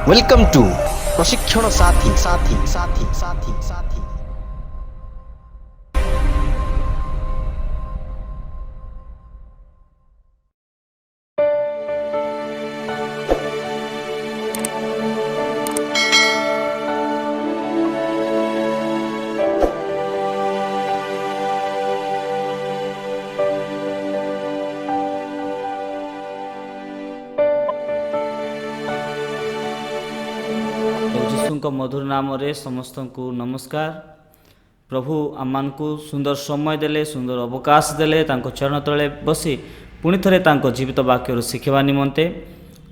Welcome to प्रशिक्षण साथी साथी साथी साथी साथी। ଯୀଶୁଙ୍କ ମଧୁର ନାମରେ ସମସ୍ତଙ୍କୁ ନମସ୍କାର। ପ୍ରଭୁ ଆମମାନଙ୍କୁ ସୁନ୍ଦର ସମୟ ଦେଲେ, ସୁନ୍ଦର ଅବକାଶ ଦେଲେ ତାଙ୍କ ଚରଣ ତଳେ ବସି ପୁଣି ଥରେ ତାଙ୍କ ଜୀବିତ ବାକ୍ୟରୁ ଶିଖିବା ନିମନ୍ତେ।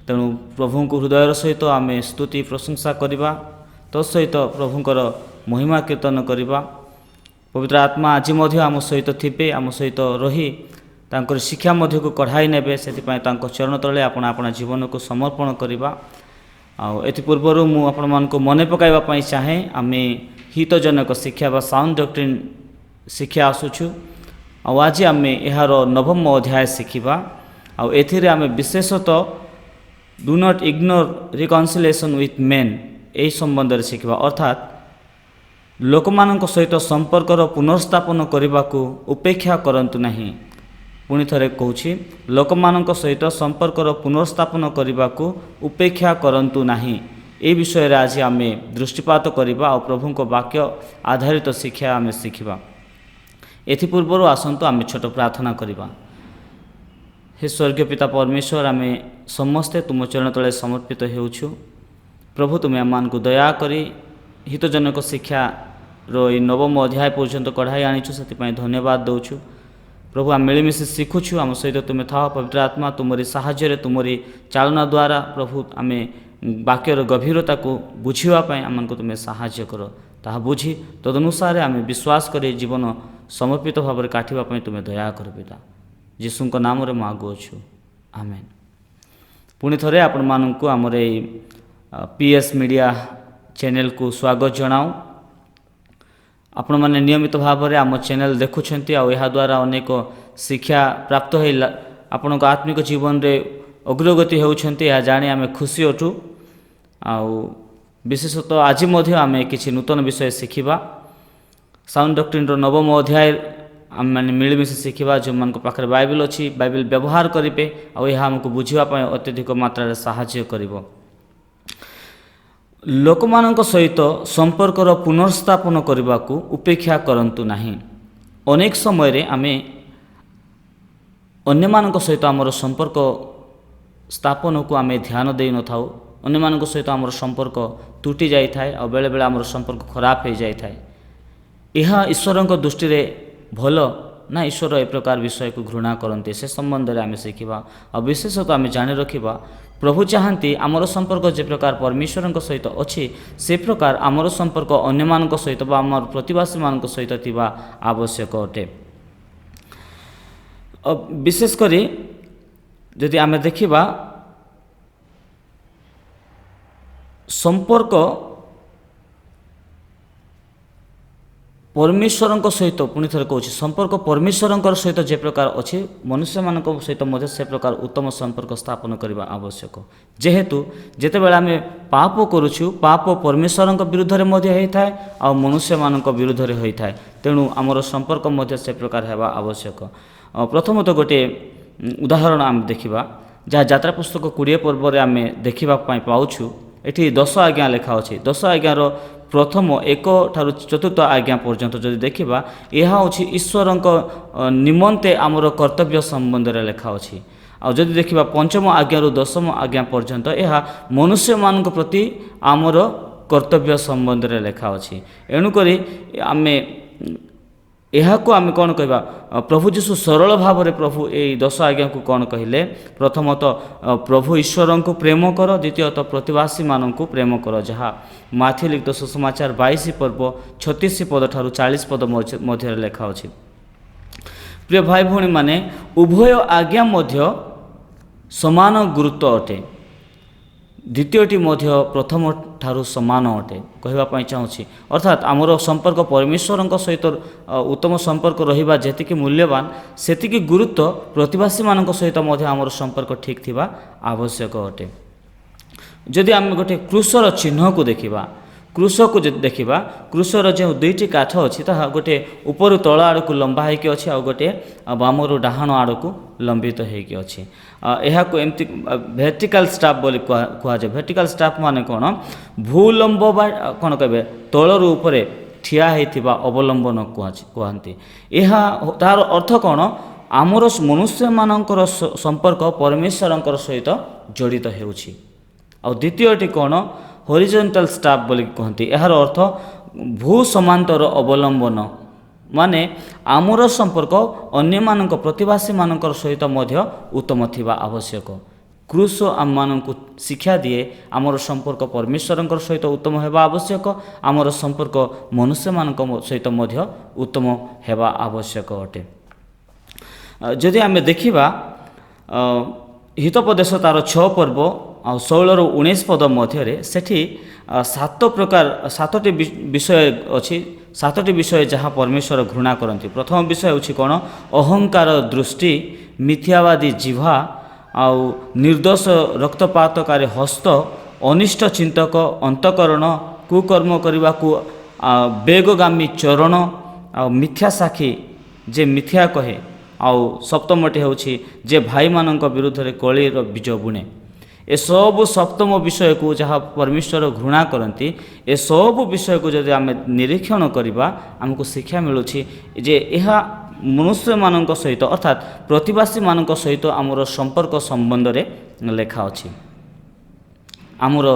ତେଣୁ ପ୍ରଭୁଙ୍କୁ ହୃଦୟର ସହିତ ଆମେ ସ୍ତୁତି ପ୍ରଶଂସା କରିବା, ତତ୍ ସହିତ ପ୍ରଭୁଙ୍କର ମହିମା କୀର୍ତ୍ତନ କରିବା। ପବିତ୍ର ଆତ୍ମା ଆଜି ମଧ୍ୟ ଆମ ସହିତ ଥିବେ, ଆମ ସହିତ ରହି ତାଙ୍କର ଶିକ୍ଷା ମଧ୍ୟକୁ କଢ଼ାଇ ନେବେ। ସେଥିପାଇଁ ତାଙ୍କ ଚରଣ ତଳେ ଆପଣ ଜୀବନକୁ ସମର୍ପଣ କରିବା। ଆଉ ଏଥିପୂର୍ବରୁ ମୁଁ ଆପଣମାନଙ୍କୁ ମନେ ପକାଇବା ପାଇଁ ଚାହେଁ, ଆମେ ହିତଜନକ ଶିକ୍ଷା ବା ସାଉଣ୍ଡ ଡକ୍ଟ୍ରିନ୍ ଶିକ୍ଷା ଆସୁଛୁ। ଆଉ ଆଜି ଆମେ ଏହାର 9ମ ଅଧ୍ୟାୟ ଶିଖିବା। ଆଉ ଏଥିରେ ଆମେ ବିଶେଷତଃ do not ignore reconciliation with men ଏହି ସମ୍ବନ୍ଧରେ ଶିଖିବା। ଅର୍ଥାତ୍ ଲୋକମାନଙ୍କ ସହିତ ସମ୍ପର୍କର ପୁନର୍ସ୍ଥାପନ କରିବାକୁ ଉପେକ୍ଷା କରନ୍ତୁ ନାହିଁ। ପୁଣି ଥରେ କହୁଛି, ଲୋକମାନଙ୍କ ସହିତ ସମ୍ପର୍କର ପୁନର୍ସ୍ଥାପନ କରିବାକୁ ଉପେକ୍ଷା କରନ୍ତୁ ନାହିଁ। ଏ ବିଷୟରେ ଆଜି ଆମେ ଦୃଷ୍ଟିପାତ କରିବା ଆଉ ପ୍ରଭୁଙ୍କ ବାକ୍ୟ ଆଧାରିତ ଶିକ୍ଷା ଆମେ ଶିଖିବା। ଏଥିପୂର୍ବରୁ ଆସନ୍ତୁ ଆମେ ଛୋଟ ପ୍ରାର୍ଥନା କରିବା। ହେ ସ୍ୱର୍ଗୀୟ ପିତା ପରମେଶ୍ୱର, ଆମେ ସମସ୍ତେ ତୁମ ଚରଣ ତଳେ ସମର୍ପିତ ହେଉଛୁ। ପ୍ରଭୁ, ତୁମେ ଆମମାନଙ୍କୁ ଦୟାକରି ହିତଜନକ ଶିକ୍ଷାର ଏହି 9ମ ଅଧ୍ୟାୟ ପର୍ଯ୍ୟନ୍ତ କଢ଼ାଇ ଆଣିଛୁ, ସେଥିପାଇଁ ଧନ୍ୟବାଦ ଦେଉଛୁ। ପ୍ରଭୁ, ଆମେ ମିଳିମିଶି ଶିଖୁଛୁ, ଆମ ସହିତ ତୁମେ ଥାଅ। ପବିତ୍ର ଆତ୍ମା ତୁମରି ସାହାଯ୍ୟରେ, ତୁମରି ଚାଳନା ଦ୍ୱାରା ପ୍ରଭୁ ଆମେ ବାକ୍ୟର ଗଭୀରତାକୁ ବୁଝିବା ପାଇଁ ଆମକୁ ତୁମେ ସାହାଯ୍ୟ କର। ତାହା ବୁଝି ତଦନୁସାରେ ଆମେ ବିଶ୍ୱାସ କରି ଜୀବନ ସମର୍ପିତ ଭାବରେ କାଟିବା ପାଇଁ ତୁମେ ଦୟା କର ପିତା। ଯୀଶୁଙ୍କ ନାମରେ ମାଗୁଅଛୁ, ଆମେନ୍। ପୁଣି ଥରେ ଆପଣମାନଙ୍କୁ ଆମର ଏଇ PS ମିଡ଼ିଆ ଚ୍ୟାନେଲକୁ ସ୍ୱାଗତ ଜଣାଉ। ଆପଣମାନେ ନିୟମିତ ଭାବରେ ଆମ ଚ୍ୟାନେଲ ଦେଖୁଛନ୍ତି ଆଉ ଏହାଦ୍ୱାରା ଅନେକ ଶିକ୍ଷା ପ୍ରାପ୍ତ ହୋଇ ଆପଣଙ୍କ ଆତ୍ମିକ ଜୀବନରେ ଅଗ୍ରଗତି ହେଉଛନ୍ତି, ଏହା ଜାଣି ଆମେ ଖୁସି ଅଟୁ। ଆଉ ବିଶେଷତଃ ଆଜି ମଧ୍ୟ ଆମେ କିଛି ନୂତନ ବିଷୟ ଶିଖିବା। ସାଉଣ୍ଡ ଡକ୍ଟ୍ରିନ୍ର 9ମ ଅଧ୍ୟାୟ ଆମେମାନେ ମିଳିମିଶି ଶିଖିବା। ଯେଉଁମାନଙ୍କ ପାଖରେ ବାଇବେଲ୍ ଅଛି, ବାଇବେଲ୍ ବ୍ୟବହାର କରିବେ ଆଉ ଏହା ଆମକୁ ବୁଝିବା ପାଇଁ ଅତ୍ୟଧିକ ମାତ୍ରାରେ ସାହାଯ୍ୟ କରିବ। ଲୋକମାନଙ୍କ ସହିତ ସମ୍ପର୍କର ପୁନର୍ସ୍ଥାପନ କରିବାକୁ ଉପେକ୍ଷା କରନ୍ତୁ ନାହିଁ। ଅନେକ ସମୟରେ ଆମେ ଅନ୍ୟମାନଙ୍କ ସହିତ ଆମର ସମ୍ପର୍କ ସ୍ଥାପନକୁ ଆମେ ଧ୍ୟାନ ଦେଇନଥାଉ। ଅନ୍ୟମାନଙ୍କ ସହିତ ଆମର ସମ୍ପର୍କ ତୁଟି ଯାଇଥାଏ ଆଉ ବେଳେବେଳେ ଆମର ସମ୍ପର୍କ ଖରାପ ହୋଇଯାଇଥାଏ। ଏହା ଈଶ୍ୱରଙ୍କ ଦୃଷ୍ଟିରେ ଭଲ ନା? ଈଶ୍ୱର ଏ ପ୍ରକାର ବିଷୟକୁ ଘୃଣା କରନ୍ତି, ସେ ସମ୍ବନ୍ଧରେ ଆମେ ଶିଖିବା। ଆଉ ବିଶେଷତଃ ଆମେ ଜାଣି ରଖିବା, ପ୍ରଭୁ ଚାହାନ୍ତି ଆମର ସମ୍ପର୍କ ଯେ ପ୍ରକାର ପରମେଶ୍ୱରଙ୍କ ସହିତ ଅଛି, ସେ ପ୍ରକାର ଆମର ସମ୍ପର୍କ ଅନ୍ୟମାନଙ୍କ ସହିତ ବା ଆମର ପ୍ରତିବାସୀମାନଙ୍କ ସହିତ ଥିବା ଆବଶ୍ୟକ ଅଟେ। ବିଶେଷ କରି ଯଦି ଆମେ ଦେଖିବା, ସମ୍ପର୍କ ପରମେଶ୍ୱରଙ୍କ ସହିତ, ପୁଣି ଥରେ କହୁଛି, ସମ୍ପର୍କ ପରମେଶ୍ୱରଙ୍କର ସହିତ ଯେ ପ୍ରକାର ଅଛି, ମନୁଷ୍ୟମାନଙ୍କ ସହିତ ମଧ୍ୟ ସେ ପ୍ରକାର ଉତ୍ତମ ସମ୍ପର୍କ ସ୍ଥାପନ କରିବା ଆବଶ୍ୟକ। ଯେହେତୁ ଯେତେବେଳେ ଆମେ ପାପ କରୁଛୁ, ପାପ ପରମେଶ୍ୱରଙ୍କ ବିରୁଦ୍ଧରେ ମଧ୍ୟ ହୋଇଥାଏ ଆଉ ମନୁଷ୍ୟମାନଙ୍କ ବିରୁଦ୍ଧରେ ହୋଇଥାଏ। ତେଣୁ ଆମର ସମ୍ପର୍କ ମଧ୍ୟ ସେ ପ୍ରକାର ହେବା ଆବଶ୍ୟକ। ପ୍ରଥମତଃ ଗୋଟିଏ ଉଦାହରଣ ଆମେ ଦେଖିବା, ଯାହା ଯାତ୍ରା ପୁସ୍ତକ 20 ପର୍ବରେ ଆମେ ଦେଖିବା ପାଇଁ ପାଉଛୁ। ଏଠି 10 ଆଜ୍ଞା ଲେଖା ଅଛି। 10 ଆଜ୍ଞାର ପ୍ରଥମ 1 ଠାରୁ 4th ଆଜ୍ଞା ପର୍ଯ୍ୟନ୍ତ ଯଦି ଦେଖିବା, ଏହା ହେଉଛି ଈଶ୍ୱରଙ୍କ ନିମନ୍ତେ ଆମର କର୍ତ୍ତବ୍ୟ ସମ୍ବନ୍ଧରେ ଲେଖା ଅଛି। ଆଉ ଯଦି ଦେଖିବା 5ମ ଆଜ୍ଞାରୁ 10ମ ଆଜ୍ଞା ପର୍ଯ୍ୟନ୍ତ, ଏହା ମନୁଷ୍ୟମାନଙ୍କ ପ୍ରତି ଆମର କର୍ତ୍ତବ୍ୟ ସମ୍ବନ୍ଧରେ ଲେଖା ଅଛି। ଏଣୁକରି ଏହାକୁ ଆମେ କ'ଣ କହିବା, ପ୍ରଭୁ ଯୀଶୁ ସରଳ ଭାବରେ ପ୍ରଭୁ ଏହି 10 ଆଜ୍ଞାକୁ କ'ଣ କହିଲେ? ପ୍ରଥମତଃ ପ୍ରଭୁ ଈଶ୍ୱରଙ୍କୁ ପ୍ରେମ କର, ଦ୍ୱିତୀୟତଃ ପ୍ରତିବାସୀମାନଙ୍କୁ ପ୍ରେମ କର, ଯାହା ମାଥି ଲିଖିତ ସୁସମାଚାର 22 ପର୍ବ 36 ପଦ ଠାରୁ 40 ପଦ ମଧ୍ୟରେ ଲେଖା ଅଛି। ପ୍ରିୟ ଭାଇ ଭଉଣୀମାନେ, ଉଭୟ ଆଜ୍ଞା ମଧ୍ୟ ସମାନ ଗୁରୁତ୍ୱ ଅଟେ। ଦ୍ୱିତୀୟଟି ମଧ୍ୟ ପ୍ରଥମ ଠାରୁ ସମାନ ଅଟେ କହିବା ପାଇଁ ଚାହୁଁଛି। ଅର୍ଥାତ୍ ଆମର ସମ୍ପର୍କ ପରମେଶ୍ୱରଙ୍କ ସହିତ ଉତ୍ତମ ସମ୍ପର୍କ ରହିବା ଯେତିକି ମୂଲ୍ୟବାନ, ସେତିକି ଗୁରୁତ୍ୱ ପ୍ରତିବାସୀମାନଙ୍କ ସହିତ ମଧ୍ୟ ଆମର ସମ୍ପର୍କ ଠିକ୍ ଥିବା ଆବଶ୍ୟକ ଅଟେ। ଯଦି ଆମେ ଗୋଟେ କୃଷର ଚିହ୍ନକୁ ଦେଖିବା, କୃଷକୁ ଯଦି ଦେଖିବା, କୃଷର ଯେଉଁ ଦୁଇଟି କାଠ ଅଛି ତାହା ଗୋଟେ ଉପରୁ ତଳ ଆଡ଼କୁ ଲମ୍ବା ହୋଇକି ଅଛି, ଆଉ ଗୋଟିଏ ବାମରୁ ଡାହାଣ ଆଡ଼କୁ ଲମ୍ବିତ ହୋଇକି ଅଛି। ଏହାକୁ ଏମିତି ଭର୍ଟିକାଲ ଷ୍ଟାଫ୍ ବୋଲି କୁହାଯାଏ। ଭର୍ଟିକାଲ ଷ୍ଟାଫ୍ ମାନେ କ'ଣ, ଭୂଲମ୍ବ ବା କ'ଣ କହିବେ ତଳରୁ ଉପରେ ଠିଆ ହୋଇଥିବା ଅବଲମ୍ବନ କୁହନ୍ତି। ଏହା ତାହାର ଅର୍ଥ କ'ଣ, ଆମର ମନୁଷ୍ୟମାନଙ୍କର ସମ୍ପର୍କ ପରମେଶ୍ୱରଙ୍କର ସହିତ ଜଡ଼ିତ ହେଉଛି। ଆଉ ଦ୍ୱିତୀୟଟି କ'ଣ, ହରିଜେଣ୍ଟାଲ ଷ୍ଟାଫ୍ ବୋଲି କୁହନ୍ତି। ଏହାର ଅର୍ଥ ଭୂ ସମାନ୍ତର ଅବଲମ୍ବନ, ମାନେ ଆମର ସମ୍ପର୍କ ଅନ୍ୟମାନଙ୍କ ପ୍ରତିବାସୀମାନଙ୍କର ସହିତ ମଧ୍ୟ ଉତ୍ତମ ଥିବା ଆବଶ୍ୟକ। କୃଷ ଆମମାନଙ୍କୁ ଶିକ୍ଷା ଦିଏ ଆମର ସମ୍ପର୍କ ପରମେଶ୍ୱରଙ୍କର ସହିତ ଉତ୍ତମ ହେବା ଆବଶ୍ୟକ, ଆମର ସମ୍ପର୍କ ମନୁଷ୍ୟମାନଙ୍କ ସହିତ ମଧ୍ୟ ଉତ୍ତମ ହେବା ଆବଶ୍ୟକ ଅଟେ। ଯଦି ଆମେ ଦେଖିବା ହିତୋପଦେଶ ତାର 6 ପର୍ବ ଆଉ 16ରୁ 19 ପଦ ମଧ୍ୟରେ ସେଠି 7ଟି ବିଷୟ ଅଛି, 7ଟି ବିଷୟ ଯାହା ପରମେଶ୍ୱର ଘୃଣା କରନ୍ତି। ପ୍ରଥମ ବିଷୟ ହେଉଛି କ'ଣ, ଅହଙ୍କାର ଦୃଷ୍ଟି, ମିଥ୍ୟାବାଦୀ ଜିହ୍ବା, ଆଉ ନିର୍ଦ୍ଦୋଷ ରକ୍ତପାତକାରୀ ହସ୍ତ, ଅନିଷ୍ଟ ଚିନ୍ତକ ଅନ୍ତଃକରଣ, କୁକର୍ମ କରିବାକୁ ବେଗଗାମୀ ଚରଣ, ଆଉ ମିଥ୍ୟା ସାକ୍ଷୀ ଯେ ମିଥ୍ୟା କହେ, ଆଉ ସପ୍ତମଟି ହେଉଛି ଯେ ଭାଇମାନଙ୍କ ବିରୁଦ୍ଧରେ କଳିର ବୀଜ ବୁଣେ। ଏସବୁ ସପ୍ତମ ବିଷୟକୁ ଯାହା ପରମେଶ୍ୱର ଘୃଣା କରନ୍ତି, ଏସବୁ ବିଷୟକୁ ଯଦି ଆମେ ନିରୀକ୍ଷଣ କରିବା ଆମକୁ ଶିକ୍ଷା ମିଳୁଛି ଯେ ଏହା ମନୁଷ୍ୟମାନଙ୍କ ସହିତ ଅର୍ଥାତ୍ ପ୍ରତିବାସୀମାନଙ୍କ ସହିତ ଆମର ସମ୍ପର୍କ ସମ୍ବନ୍ଧରେ ଲେଖା ଅଛି। ଆମର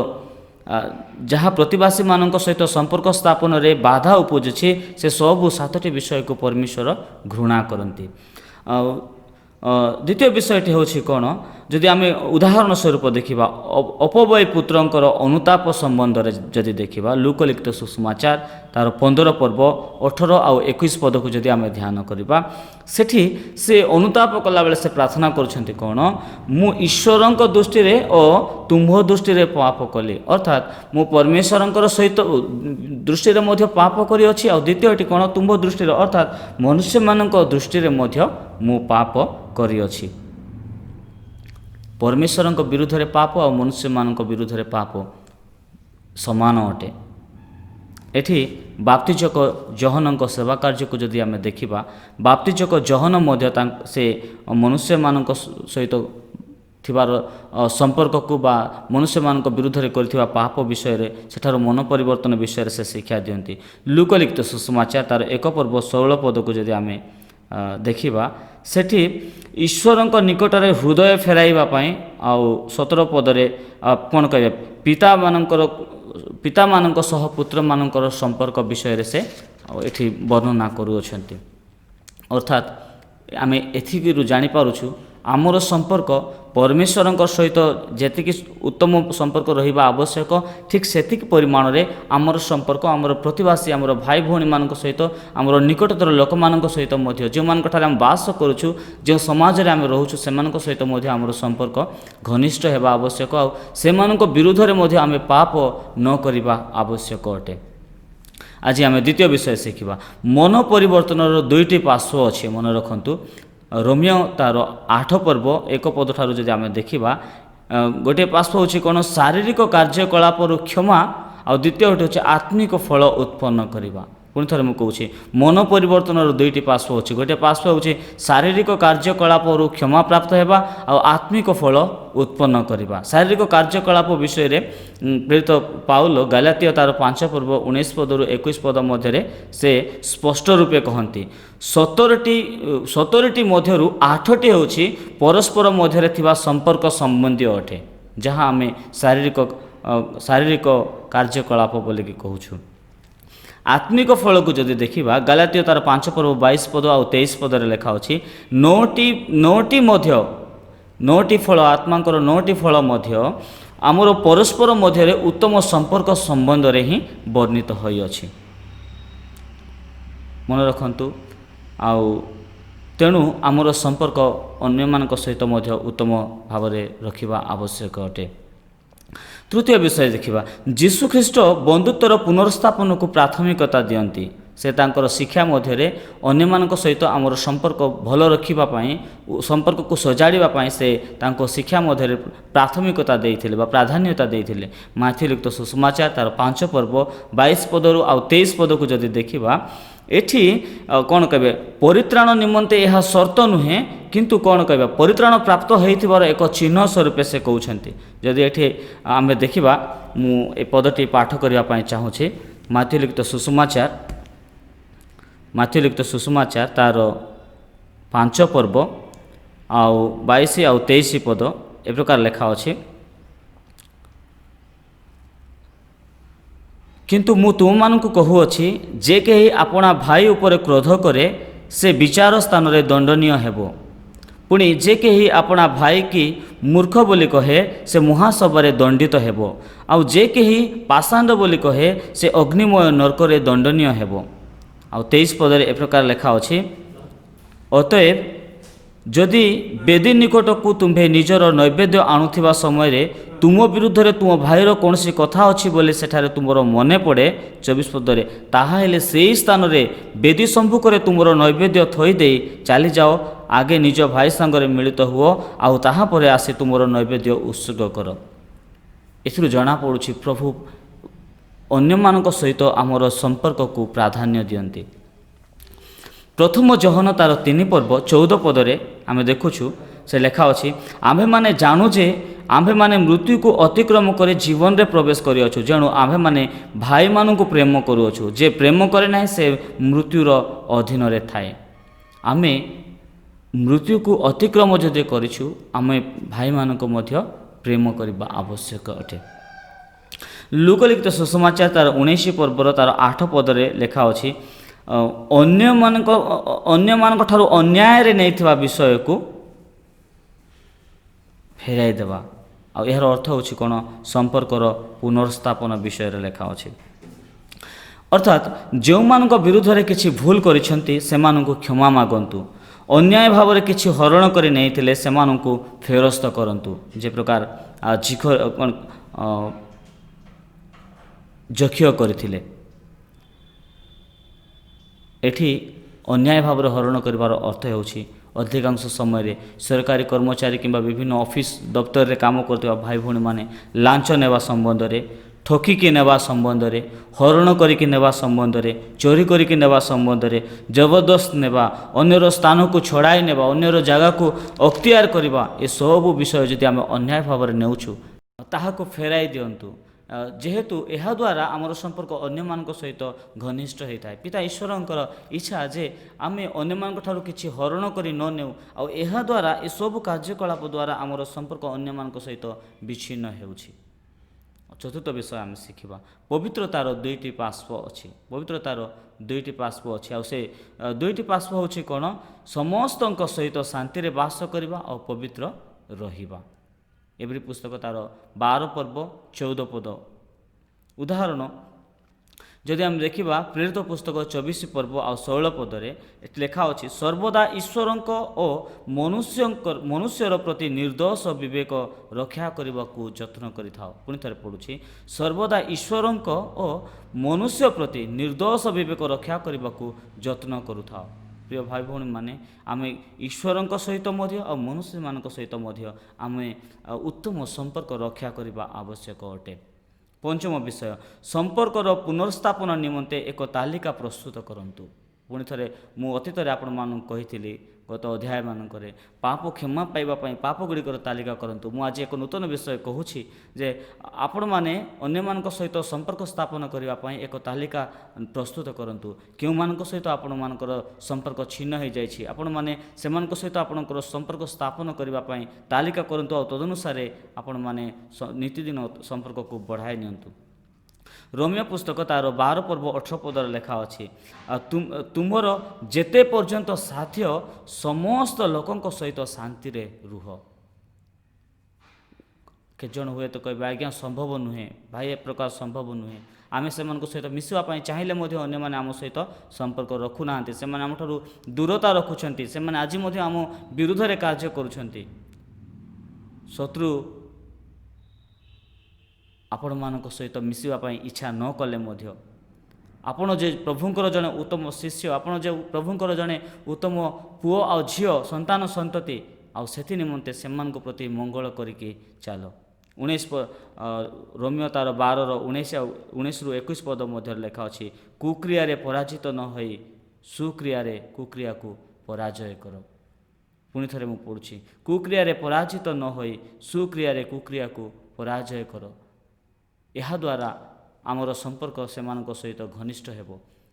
ଯାହା ପ୍ରତିବାସୀମାନଙ୍କ ସହିତ ସମ୍ପର୍କ ସ୍ଥାପନରେ ବାଧା ଉପୁଜୁଛି ସେ ସବୁ 7ଟି ବିଷୟକୁ ପରମେଶ୍ୱର ଘୃଣା କରନ୍ତି। ଆଉ ଦ୍ୱିତୀୟ ବିଷୟଟି ହେଉଛି କ'ଣ, ଯଦି ଆମେ ଉଦାହରଣ ସ୍ୱରୂପ ଦେଖିବା ଅପବୟ ପୁତ୍ରଙ୍କର ଅନୁତାପ ସମ୍ବନ୍ଧରେ ଯଦି ଦେଖିବା, ଲୁକଲିଖିତ ସୁସମାଚାର ତାର 15 ପର୍ବ 18 ଆଉ 21 ପଦକୁ ଯଦି ଆମେ ଧ୍ୟାନ କରିବା, ସେଠି ସେ ଅନୁତାପ କଲାବେଳେ ସେ ପ୍ରାର୍ଥନା କରୁଛନ୍ତି କ'ଣ, ମୁଁ ଈଶ୍ୱରଙ୍କ ଦୃଷ୍ଟିରେ ଓ ତୁମ୍ଭ ଦୃଷ୍ଟିରେ ପାପ କଲି, ଅର୍ଥାତ୍ ମୁଁ ପରମେଶ୍ୱରଙ୍କର ସହିତ ଦୃଷ୍ଟିରେ ମଧ୍ୟ ପାପ କରିଅଛି, ଆଉ ଦ୍ୱିତୀୟଟି କ'ଣ, ତୁମ୍ଭ ଦୃଷ୍ଟିରେ ଅର୍ଥାତ୍ ମନୁଷ୍ୟମାନଙ୍କ ଦୃଷ୍ଟିରେ ମଧ୍ୟ ମୁଁ ପାପ କରିଅଛି। ପରମେଶ୍ୱରଙ୍କ ବିରୁଦ୍ଧରେ ପାପ ଆଉ ମନୁଷ୍ୟମାନଙ୍କ ବିରୁଦ୍ଧରେ ପାପ ସମାନ ଅଟେ। ଏଠି ବାପ୍ତିଜକ ଜହନଙ୍କ ସେବା କାର୍ଯ୍ୟକୁ ଯଦି ଆମେ ଦେଖିବା, ବାପ୍ତିଜକ ଜହନ ମଧ୍ୟ ସେ ମନୁଷ୍ୟମାନଙ୍କ ସହିତ ଥିବାର ସମ୍ପର୍କକୁ ବା ମନୁଷ୍ୟମାନଙ୍କ ବିରୁଦ୍ଧରେ କରିଥିବା ପାପ ବିଷୟରେ, ସେଠାର ମନ ପରିବର୍ତ୍ତନ ବିଷୟରେ ସେ ଶିକ୍ଷା ଦିଅନ୍ତି। ଲୁକଲିଖିତ ସୁସମାଚାର ତାର 1 ପର୍ବ 16 ପଦକୁ ଯଦି ଆମେ ଦେଖିବା, ସେଠି ଈଶ୍ୱରଙ୍କ ନିକଟରେ ହୃଦୟ ଫେରାଇବା ପାଇଁ, ଆଉ 17 ପଦରେ କ'ଣ କହିବେ, ପିତାମାନଙ୍କ ସହ ପୁତ୍ରମାନଙ୍କର ସମ୍ପର୍କ ବିଷୟରେ ସେ ଏଠି ବର୍ଣ୍ଣନା କରୁଅଛନ୍ତି। ଅର୍ଥାତ୍ ଆମେ ଏଥିରୁ ଜାଣିପାରୁଛୁ ଆମର ସମ୍ପର୍କ ପରମେଶ୍ୱରଙ୍କ ସହିତ ଯେତିକି ଉତ୍ତମ ସମ୍ପର୍କ ରହିବା ଆବଶ୍ୟକ, ଠିକ୍ ସେତିକି ପରିମାଣରେ ଆମର ସମ୍ପର୍କ ଆମର ପ୍ରତିବାସୀ, ଆମର ଭାଇ ଭଉଣୀମାନଙ୍କ ସହିତ, ଆମର ନିକଟତର ଲୋକମାନଙ୍କ ସହିତ ମଧ୍ୟ, ଯେଉଁମାନଙ୍କଠାରେ ଆମେ ବାସ କରୁଛୁ, ଯେଉଁ ସମାଜରେ ଆମେ ରହୁଛୁ, ସେମାନଙ୍କ ସହିତ ମଧ୍ୟ ଆମର ସମ୍ପର୍କ ଘନିଷ୍ଠ ହେବା ଆବଶ୍ୟକ, ଆଉ ସେମାନଙ୍କ ବିରୁଦ୍ଧରେ ମଧ୍ୟ ଆମେ ପାପ ନ କରିବା ଆବଶ୍ୟକ ଅଟେ। ଆଜି ଆମେ ଦ୍ୱିତୀୟ ବିଷୟ ଶିଖିବା। ମନ ପରିବର୍ତ୍ତନର 2ଟି ପାର୍ଶ୍ୱ ଅଛି, ମନେ ରଖନ୍ତୁ। ରୋମିଓ ତାର 8 ପର୍ବ 1 ପଦ ଠାରୁ ଯଦି ଆମେ ଦେଖିବା, ଗୋଟିଏ ପାର୍ଶ୍ୱ ହେଉଛି କ'ଣ, ଶାରୀରିକ କାର୍ଯ୍ୟକଳାପରୁ କ୍ଷମା, ଆଉ ଦ୍ୱିତୀୟଟି ହେଉଛି ଆତ୍ମିକ ଫଳ ଉତ୍ପନ୍ନ କରିବା। ପୁଣି ଥରେ ମୁଁ କହୁଛି, ମନ ପରିବର୍ତ୍ତନର 2ଟି ପାର୍ଶ୍ୱ ଅଛି। ଗୋଟିଏ ପାର୍ଶ୍ୱ ହେଉଛି ଶାରୀରିକ କାର୍ଯ୍ୟକଳାପରୁ କ୍ଷମା ପ୍ରାପ୍ତ ହେବା, ଆଉ ଆତ୍ମିକ ଫଳ ଉତ୍ପନ୍ନ କରିବା। ଶାରୀରିକ କାର୍ଯ୍ୟକଳାପ ବିଷୟରେ ପ୍ରେରିତ ପାଉଲ ଗାଲାତୀୟ ତାର 5 ପର୍ବ 19 ପଦରୁ 21 ପଦ ମଧ୍ୟରେ ସେ ସ୍ପଷ୍ଟ ରୂପେ କହନ୍ତି, 70ଟି ମଧ୍ୟରୁ 8ଟି ହେଉଛି ପରସ୍ପର ମଧ୍ୟରେ ଥିବା ସମ୍ପର୍କ ସମ୍ବନ୍ଧୀୟ ଅଟେ, ଯାହା ଆମେ ଶାରୀରିକ କାର୍ଯ୍ୟକଳାପ ବୋଲିକି କହୁଛୁ। ଆତ୍ମିକ ଫଳକୁ ଯଦି ଦେଖିବା, ଗାଲାତୀୟ ତାର 5 ପର୍ବ 22 ପଦ ଆଉ 23 ପଦରେ ଲେଖା ଅଛି, 9ଟି ଫଳ, ଆତ୍ମାଙ୍କର 9ଟି ଫଳ ମଧ୍ୟ ଆମର ପରସ୍ପର ମଧ୍ୟରେ ଉତ୍ତମ ସମ୍ପର୍କ ସମ୍ବନ୍ଧରେ ହିଁ ବର୍ଣ୍ଣିତ ହୋଇଅଛି। ମନେ ରଖନ୍ତୁ, ଆଉ ତେଣୁ ଆମର ସମ୍ପର୍କ ଅନ୍ୟମାନଙ୍କ ସହିତ ମଧ୍ୟ ଉତ୍ତମ ଭାବରେ ରଖିବା ଆବଶ୍ୟକ ଅଟେ। ତୃତୀୟ ବିଷୟ ଦେଖିବା, ଯୀଶୁଖ୍ରୀଷ୍ଟ ବନ୍ଧୁତ୍ୱର ପୁନର୍ସ୍ଥାପନକୁ ପ୍ରାଥମିକତା ଦିଅନ୍ତି। से तांकर शिक्षा मध्य अन्य सहित आमर संपर्क भल रखापी संपर्क को सजाड़ा से तांको शिक्षा मध्य प्राथमिकता देते प्राधान्यता देते। माथ्यू लिखित सुसमाचार तार 5 पर्व 22 पदरु आ 23 पद को जदि देखा एठी कौन कहे परित्राण निमंते यह शर्त नुहे किंतु कौन कह परित्राण प्राप्त होइथिबार एक चिन्ह स्वरूप से कहते। जदि एठी आमे देखिबा मु ए पदटी पाठ करने चाहूँगी। माथ्यू लिखित सुसमाचार तार 5 पर्व आउ 22 आउ 23 पद ए प्रकार लेखा अछि। किंतु मु तुममानंकु कहूअछि जे केही आपणा भाई उपर क्रोध करे से विचार स्थान रे दंडनीय हेबो। पुणी जे केही आपणा भाई की मूर्ख बोली कहे से महासभा दंडित हेबो। आउ जे केही पाषांड बोली कहे से अग्निमय नरक रे दंडनीय हेबो। आउ 23 पदरे ए प्रकार लेखा अछि। अतएव जदि बेदी निकट को तुम्हें निजर नैवेद्य आणुथिबा समय रे तुम विरुद्ध रे तुम भाईर कौन सी कथा अच्छी बोले सेठारे तुमर मन पड़े 24 पदरे ताहा हेले सेही स्थान रे बेदी सम्मुख रे तुमर नैवेद्य थई दे चली जाओ आगे निज भाई संगरे मिलित हुओ आउ ताहा परे आसी तुमर नैवेद्य उत्सर्ग कर। एथिरु जना पड़ुछि प्रभु अन्य मानक सहित आमर संपर्क को प्राधान्य दियंती। प्रथम जहन तार 3 पर्व 14 पदरे आमे देखुछु से लेखा अछि आम्भे माने जानू जे आम्भे माने मृत्यु को अतिक्रम करे जीवन रे प्रवेश करिअछु जेणु आम्भे माने भाई मानू प्रेम करुअछु जे प्रेम करे ना से मृत्युर अधीन रे थाए। आमे मृत्यु को अतिक्रम जदि करिछु आमे भाई मानक मध्य प्रेम करबा आवश्यक अटे। लूका लिखित सुसमाचार तार 19 पर्वर तार 8 पदरे लेखा अछि अन्य मानक ठारू अन्याय रे नैथिबा विषय को फेराई देवा। आ यार अर्थ होछि कोन संपर्कर पुनर्स्थापन विषय रे लेखा अछि। अर्थात जो मानक विरुद्ध रे किछि भूल करिसंती सेमानकु क्षमा मागंतु अन्याय भाव रे किछि हरण करि नैथिले सेमानकु फेरस्त करंतु जे प्रकार जखिय करथिले। एठी अन्याय भाव रे हरण करिवार अर्थ होछि अधिकांश समय सरकारी कर्मचारी किंबा विभिन्न ऑफिस दफ्तर रे काम करथिबा भाई भौणी माने लांच नेवा संबंध रे ठकिकी नेवा संबंध रे हरण करिकी नेवा संबंध रे चोरी करिकी नेवा संबंध रे जबरदस्त नेवा अन्यर स्थान को छड़ाई नेवा अन्यर जगह को अख्तियार करबा ए सब विषय जदि आमे अन्याय भाव रे नेउछु ताहाको फेराई दियंतु जेहेतु यह द्वारा आमर संपर्क अन्य मानक सहित घनिष्ठ होता है। पिता ईश्वरंकर इच्छा जे आमे अन्य मानक ठारू किछि हरण करि न नेउ आ यह द्वारा ए सब कार्यकलाप द्वारा आमर संपर्क अन्य मानक सहित विच्छिन्न हेउछि। चतुर्थ विषय आम शिखा पवित्रतार 2टी पार्श्व अच्छी। पवित्रतार 2टी पार्श्व अच्छी आ से 2टी पार्श्व होछि कोन समस्तक सहित शांति रे वास करबा और पवित्र रहिबा। एवरी पुस्तक तार 12 पर्व 14 पद उदाहरण जदि आम देखा प्रेरित पुस्तक 24 पर्व आ 16 पदरे लेखा अच्छी सर्वदा ईश्वरंक और मनुष्यर प्रति निर्दोष विवेक रक्षा करने को जत्न करिथाओ। पुणी थे पढ़ुछि सर्वदा ईश्वरंक और मनुष्य प्रति निर्दोष विवेक रक्षा करने को जत्न करुथाओ। प्रिय भाई भौणी माने आमे ईश्वरंक सहित मध्य और मनुष्य मानक सहित मध्य आमे उत्तम संपर्क रक्षा करबा आवश्यक अटे। पंचम विषय संपर्कर पुनर्स्थापन निमंते एक तालिका प्रस्तुत करंतु। पुणी थे मु अतीत आपण मानक कही गत अध्याय मानकरे पाप क्षमा पाइबा पई पाप गुड़िकर तालिका करंतु। मु आज एक नूतन विषय कहूछि जे आपण माने अन्य मानक सहित संपर्क स्थापन करबा पई एक तालिका प्रस्तुत करंतु। केउ मानक सहित आपण मानकर संपर्क छिन्न हो जाइछि आपण माने सेमानक सहित आपणकर संपर्क स्थापन करबा पई तालिका करंतु और तदनुसार आपण माने नीतिदिन संपर्क को बढ़ाई नियंतु। रोमियो पुस्तक तार 12 पर्व 18 पदर लेखा अच्छी तुमर जेते पर्यंत साध्य समस्त लोकंक सहित शांति रे रुह। के जन हुए तो कह आज्ञा संभव नुहे भाई ए प्रकार संभव नुहे आमे से सहित मिसवाई चाहिए अन्य माने आम सहित संपर्क रखुना से आम ठारू दूरता रखुंट से आज आम विरुद्ध रे कार्य करुछंती। शत्रु आपण मानक सहित मिसवाई इच्छा न कले ଆପଣ ଯେ ପ୍ରଭୁଙ୍କର ଜଣେ ଉତ୍ତମ ଶିଷ୍ୟ, ଆପଣ ଯେ ପ୍ରଭୁଙ୍କର ଜଣେ ଉତ୍ତମ ପୁଅ ଆଉ ଝିଅ ସନ୍ତାନ ସନ୍ତତି, ଆଉ ସେଥି ନିମନ୍ତେ ସେମାନଙ୍କ ପ୍ରତି ମଙ୍ଗଳ କରିକି ଚାଲ। 19 ରୋମିଓ ତାର 12:19ରୁ 21 ପଦ ମଧ୍ୟରେ ଲେଖା ଅଛି, କୁକ୍ରିୟାରେ ପରାଜିତ ନ ହୋଇ ସୁକ୍ରିୟାରେ କୁକ୍ରିୟାକୁ ପରାଜୟ କର। ପୁଣି ଥରେ ମୁଁ ପଢ଼ୁଛି, କୁକ୍ରିୟାରେ ପରାଜିତ ନ ହୋଇ ସୁକ୍ରିୟାରେ କୁକ୍ରିୟାକୁ ପରାଜୟ କର। ଏହାଦ୍ୱାରା ଆମର ସମ୍ପର୍କ ସେମାନଙ୍କ ସହିତ ଘନିଷ୍ଠ ହେବ।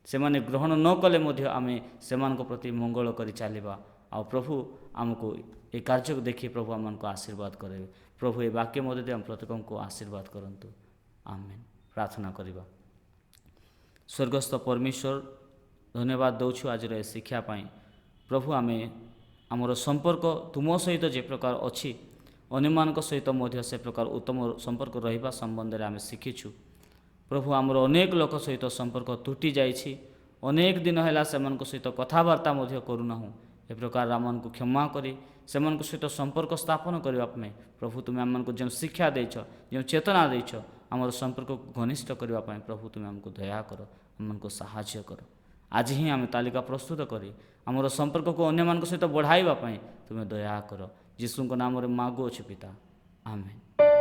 ସେମାନେ ଗ୍ରହଣ ନ କଲେ ମଧ୍ୟ ଆମେ ସେମାନଙ୍କ ପ୍ରତି ମଙ୍ଗଳ କରି ଚାଲିବା। ଆଉ ପ୍ରଭୁ ଆମକୁ ଏ କାର୍ଯ୍ୟକୁ ଦେଖି ପ୍ରଭୁ ଆମମାନଙ୍କୁ ଆଶୀର୍ବାଦ କରିବେ। ପ୍ରଭୁ ଏ ବାକ୍ୟ ମଧ୍ୟ ଦେଇ ଆମ ପ୍ରତ୍ୟେକଙ୍କୁ ଆଶୀର୍ବାଦ କରନ୍ତୁ। ଆମେନ୍। ପ୍ରାର୍ଥନା କରିବା। ସ୍ୱର୍ଗସ୍ଥ ପରମେଶ୍ୱର, ଧନ୍ୟବାଦ ଦେଉଛୁ ଆଜିର ଏ ଶିକ୍ଷା ପାଇଁ। ପ୍ରଭୁ ଆମେ ଆମର ସମ୍ପର୍କ ତୁମ ସହିତ ଯେ ପ୍ରକାର ଅଛି, ଅନ୍ୟମାନଙ୍କ ସହିତ ମଧ୍ୟ ସେ ପ୍ରକାର ଉତ୍ତମ ସମ୍ପର୍କ ରହିବା ସମ୍ବନ୍ଧରେ ଆମେ ଶିଖିଛୁ। ପ୍ରଭୁ ଆମର ଅନେକ ଲୋକ ସହିତ ସମ୍ପର୍କ ତୁଟି ଯାଇଛି, ଅନେକ ଦିନ ହେଲା ସେମାନଙ୍କ ସହିତ କଥାବାର୍ତ୍ତା ମଧ୍ୟ କରୁନାହୁଁ। ଏ ପ୍ରକାର ଆମମାନଙ୍କୁ କ୍ଷମା କରି ସେମାନଙ୍କ ସହିତ ସମ୍ପର୍କ ସ୍ଥାପନ କରିବା ପାଇଁ ପ୍ରଭୁ ତୁମେ ଆମମାନଙ୍କୁ ଯେଉଁ ଶିକ୍ଷା ଦେଇଛ, ଯେଉଁ ଚେତନା ଦେଇଛ, ଆମର ସମ୍ପର୍କକୁ ଘନିଷ୍ଠ କରିବା ପାଇଁ ପ୍ରଭୁ ତୁମେ ଆମକୁ ଦୟା କର, ଆମମାନଙ୍କୁ ସାହାଯ୍ୟ କର। ଆଜି ହିଁ ଆମେ ତାଲିକା ପ୍ରସ୍ତୁତ କରି ଆମର ସମ୍ପର୍କକୁ ଅନ୍ୟମାନଙ୍କ ସହିତ ବଢ଼ାଇବା ପାଇଁ ତୁମେ ଦୟା କର। ଯୀଶୁଙ୍କ ନାମରେ ମାଗୁଅଛୁ ପିତା, ଆମେନ୍।